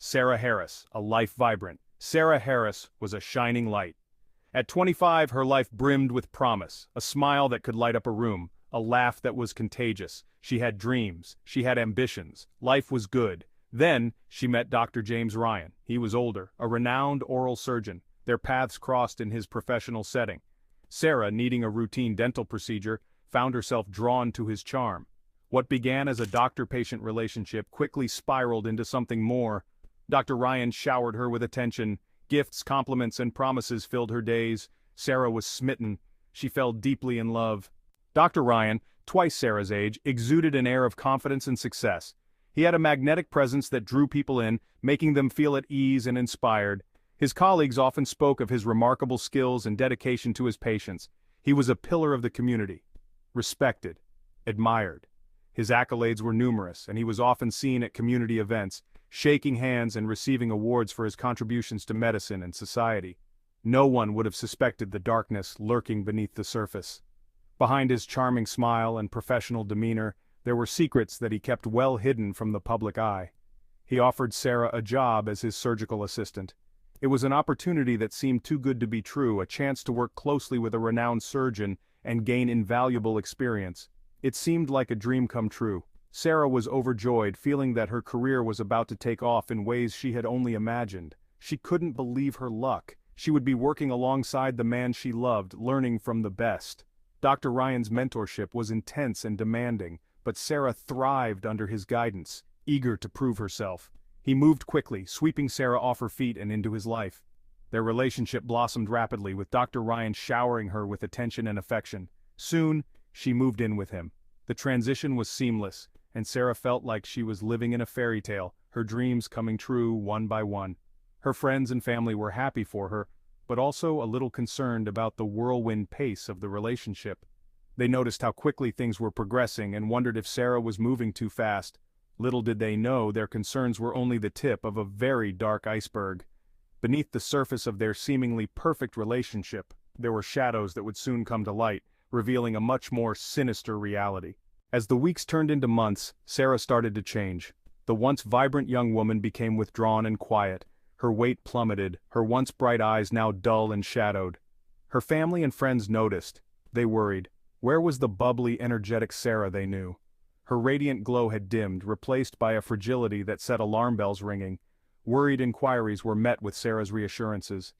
Sarah Harris, a life vibrant. Sarah Harris was a shining light. At 25, her life brimmed with promise, a smile that could light up a room, a laugh that was contagious. She had dreams, she had ambitions, life was good. Then, she met Dr. James Ryan. He was older, a renowned oral surgeon. Their paths crossed in his professional setting. Sarah, needing a routine dental procedure, found herself drawn to his charm. What began as a doctor-patient relationship quickly spiraled into something more. Dr. Ryan showered her with attention. Gifts, compliments, and promises filled her days. Sarah was smitten. She fell deeply in love. Dr. Ryan, twice Sarah's age, exuded an air of confidence and success. He had a magnetic presence that drew people in, making them feel at ease and inspired. His colleagues often spoke of his remarkable skills and dedication to his patients. He was a pillar of the community. Respected. Admired. His accolades were numerous, and he was often seen at community events, shaking hands and receiving awards for his contributions to medicine and society. No one would have suspected the darkness lurking beneath the surface. Behind his charming smile and professional demeanor, there were secrets that he kept well hidden from the public eye. He offered Sarah a job as his surgical assistant. It was an opportunity that seemed too good to be true, a chance to work closely with a renowned surgeon and gain invaluable experience. It seemed like a dream come true. Sarah was overjoyed, feeling that her career was about to take off in ways she had only imagined. She couldn't believe her luck. She would be working alongside the man she loved, learning from the best. Dr. Ryan's mentorship was intense and demanding, but Sarah thrived under his guidance, eager to prove herself. He moved quickly, sweeping Sarah off her feet and into his life. Their relationship blossomed rapidly, with Dr. Ryan showering her with attention and affection. Soon, she moved in with him. The transition was seamless, and Sarah felt like she was living in a fairy tale, her dreams coming true one by one. Her friends and family were happy for her, but also a little concerned about the whirlwind pace of the relationship. They noticed how quickly things were progressing and wondered if Sarah was moving too fast. Little did they know their concerns were only the tip of a very dark iceberg. Beneath the surface of their seemingly perfect relationship, there were shadows that would soon come to light, revealing a much more sinister reality. As the weeks turned into months, Sarah started to change. The once vibrant young woman became withdrawn and quiet. Her weight plummeted, her once bright eyes now dull and shadowed. Her family and friends noticed. They worried. Where was the bubbly, energetic Sarah they knew? Her radiant glow had dimmed, replaced by a fragility that set alarm bells ringing. Worried inquiries were met with Sarah's reassurances.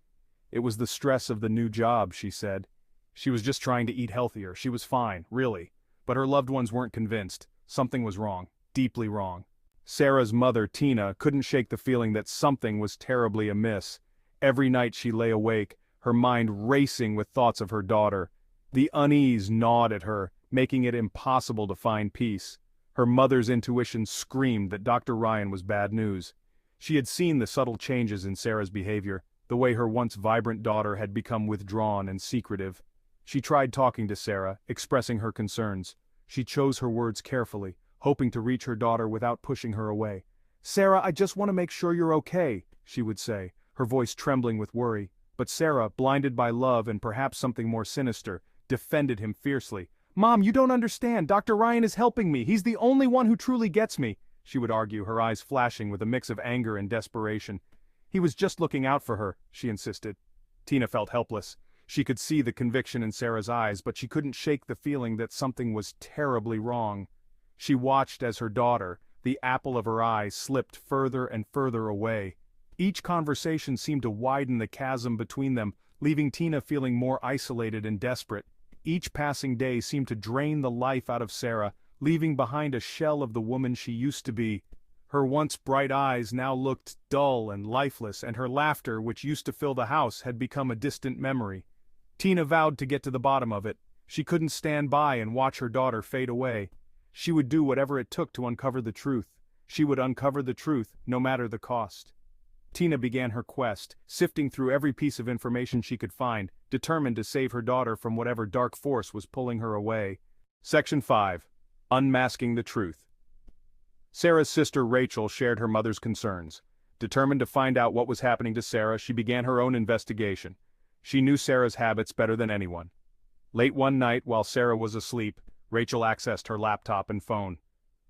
It was the stress of the new job, she said. She was just trying to eat healthier. She was fine, really. But her loved ones weren't convinced. Something was wrong, deeply wrong. Sarah's mother, Tina, couldn't shake the feeling that something was terribly amiss. Every night she lay awake, her mind racing with thoughts of her daughter. The unease gnawed at her, making it impossible to find peace. Her mother's intuition screamed that Dr. Ryan was bad news. She had seen the subtle changes in Sarah's behavior, the way her once vibrant daughter had become withdrawn and secretive. She tried talking to Sarah, expressing her concerns. She chose her words carefully, hoping to reach her daughter without pushing her away. "Sarah, I just want to make sure you're okay," she would say, her voice trembling with worry. But Sarah, blinded by love and perhaps something more sinister, defended him fiercely. "Mom, you don't understand. Dr. Ryan is helping me. He's the only one who truly gets me," she would argue, her eyes flashing with a mix of anger and desperation. "He was just looking out for her," she insisted. Tina felt helpless. She could see the conviction in Sarah's eyes, but she couldn't shake the feeling that something was terribly wrong. She watched as her daughter, the apple of her eye, slipped further and further away. Each conversation seemed to widen the chasm between them, leaving Tina feeling more isolated and desperate. Each passing day seemed to drain the life out of Sarah, leaving behind a shell of the woman she used to be. Her once bright eyes now looked dull and lifeless, and her laughter, which used to fill the house, had become a distant memory. Tina vowed to get to the bottom of it. She couldn't stand by and watch her daughter fade away. She would do whatever it took to uncover the truth. She would uncover the truth, no matter the cost. Tina began her quest, sifting through every piece of information she could find, determined to save her daughter from whatever dark force was pulling her away. Section 5. Unmasking the Truth. Sarah's sister Rachel shared her mother's concerns. Determined to find out what was happening to Sarah, she began her own investigation. She knew Sarah's habits better than anyone. Late one night, while Sarah was asleep, Rachel accessed her laptop and phone.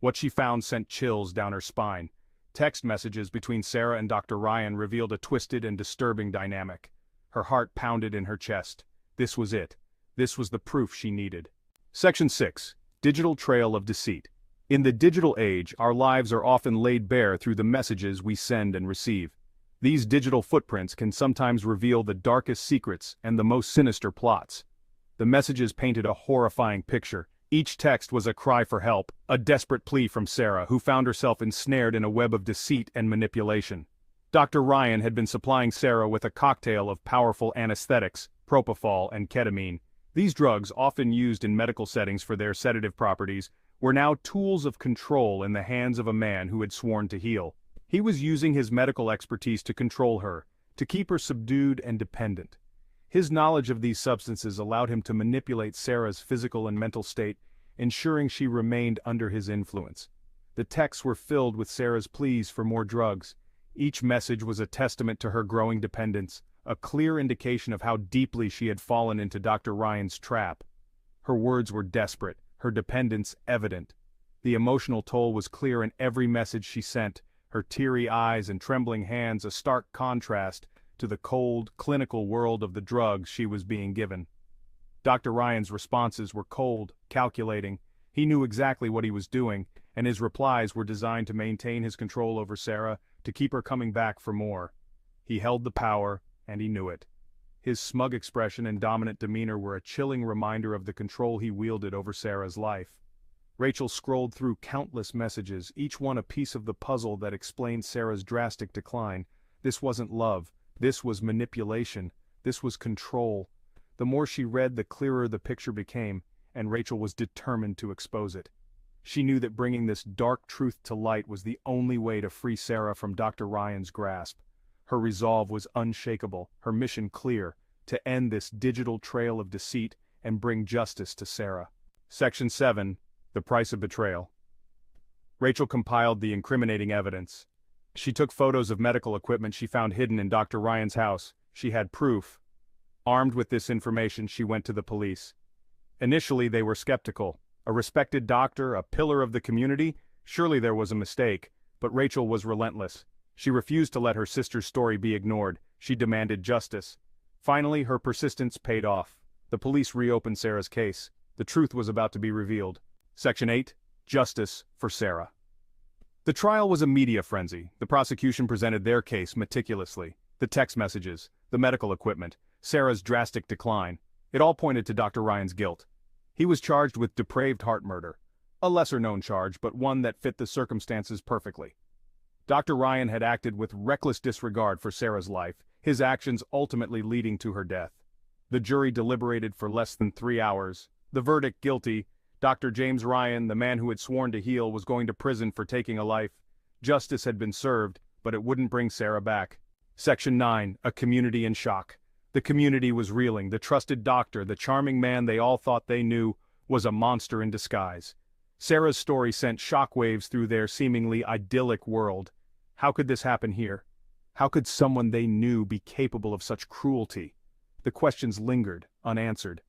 What she found sent chills down her spine. Text messages between Sarah and Dr. Ryan revealed a twisted and disturbing dynamic. Her heart pounded in her chest. This was it. This was the proof she needed. Section 6. Digital Trail of Deceit. In the digital age, our lives are often laid bare through the messages we send and receive. These digital footprints can sometimes reveal the darkest secrets and the most sinister plots. The messages painted a horrifying picture. Each text was a cry for help, a desperate plea from Sarah, who found herself ensnared in a web of deceit and manipulation. Dr. Ryan had been supplying Sarah with a cocktail of powerful anesthetics, propofol and ketamine. These drugs, often used in medical settings for their sedative properties, were now tools of control in the hands of a man who had sworn to heal. He was using his medical expertise to control her, to keep her subdued and dependent. His knowledge of these substances allowed him to manipulate Sarah's physical and mental state, ensuring she remained under his influence. The texts were filled with Sarah's pleas for more drugs. Each message was a testament to her growing dependence, a clear indication of how deeply she had fallen into Dr. Ryan's trap. Her words were desperate, her dependence evident. The emotional toll was clear in every message she sent, her teary eyes and trembling hands a stark contrast to the cold, clinical world of the drugs she was being given. Dr. Ryan's responses were cold, calculating. He knew exactly what he was doing, and his replies were designed to maintain his control over Sarah, to keep her coming back for more. He held the power, and he knew it. His smug expression and dominant demeanor were a chilling reminder of the control he wielded over Sarah's life. Rachel scrolled through countless messages, each one a piece of the puzzle that explained Sarah's drastic decline. This wasn't love. This was manipulation. This was control. The more she read, the clearer the picture became, and Rachel was determined to expose it. She knew that bringing this dark truth to light was the only way to free Sarah from Dr. Ryan's grasp. Her resolve was unshakable, her mission clear, to end this digital trail of deceit and bring justice to Sarah. Section 7. The Price of Betrayal. Rachel compiled the incriminating evidence. She took photos of medical equipment she found hidden in Dr. Ryan's house. She had proof. Armed with this information, she went to the police. Initially, they were skeptical. A respected doctor, a pillar of the community? Surely there was a mistake. But Rachel was relentless. She refused to let her sister's story be ignored. She demanded justice. Finally, her persistence paid off. The police reopened Sarah's case. The truth was about to be revealed. Section 8. Justice for Sarah. The trial was a media frenzy. The prosecution presented their case meticulously. The text messages, the medical equipment, Sarah's drastic decline. It all pointed to Dr. Ryan's guilt. He was charged with depraved heart murder. A lesser-known charge, but one that fit the circumstances perfectly. Dr. Ryan had acted with reckless disregard for Sarah's life, his actions ultimately leading to her death. The jury deliberated for less than 3 hours. The verdict, guilty. Dr. James Ryan, the man who had sworn to heal, was going to prison for taking a life. Justice had been served, but it wouldn't bring Sarah back. Section 9. A community in shock. The community was reeling. The trusted doctor, the charming man they all thought they knew, was a monster in disguise. Sarah's story sent shockwaves through their seemingly idyllic world. How could this happen here? How could someone they knew be capable of such cruelty? The questions lingered, unanswered.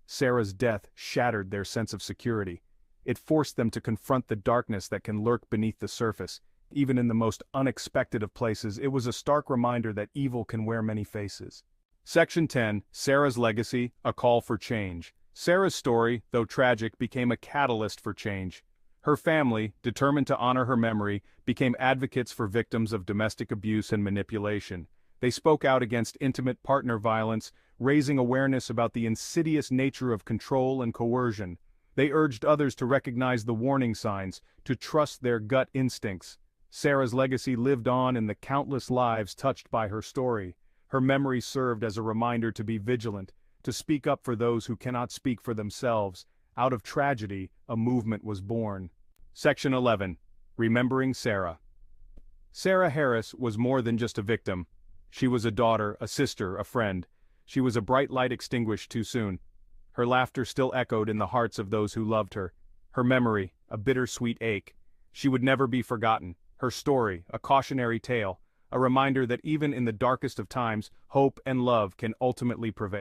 Sarah's death shattered their sense of security. It forced them to confront the darkness that can lurk beneath the surface. Even in the most unexpected of places, it was a stark reminder that evil can wear many faces. Section 10. Sarah's legacy, a call for change. Sarah's story, though tragic, became a catalyst for change. Her family, determined to honor her memory, became advocates for victims of domestic abuse and manipulation. They spoke out against intimate partner violence, raising awareness about the insidious nature of control and coercion. They urged others to recognize the warning signs, to trust their gut instincts. Sarah's legacy lived on in the countless lives touched by her story. Her memory served as a reminder to be vigilant, to speak up for those who cannot speak for themselves. Out of tragedy, a movement was born. Section 11. Remembering Sarah. Sarah Harris was more than just a victim. She was a daughter, a sister, a friend. She was a bright light extinguished too soon. Her laughter still echoed in the hearts of those who loved her. Her memory, a bittersweet ache. She would never be forgotten. Her story, a cautionary tale, a reminder that even in the darkest of times, hope and love can ultimately prevail.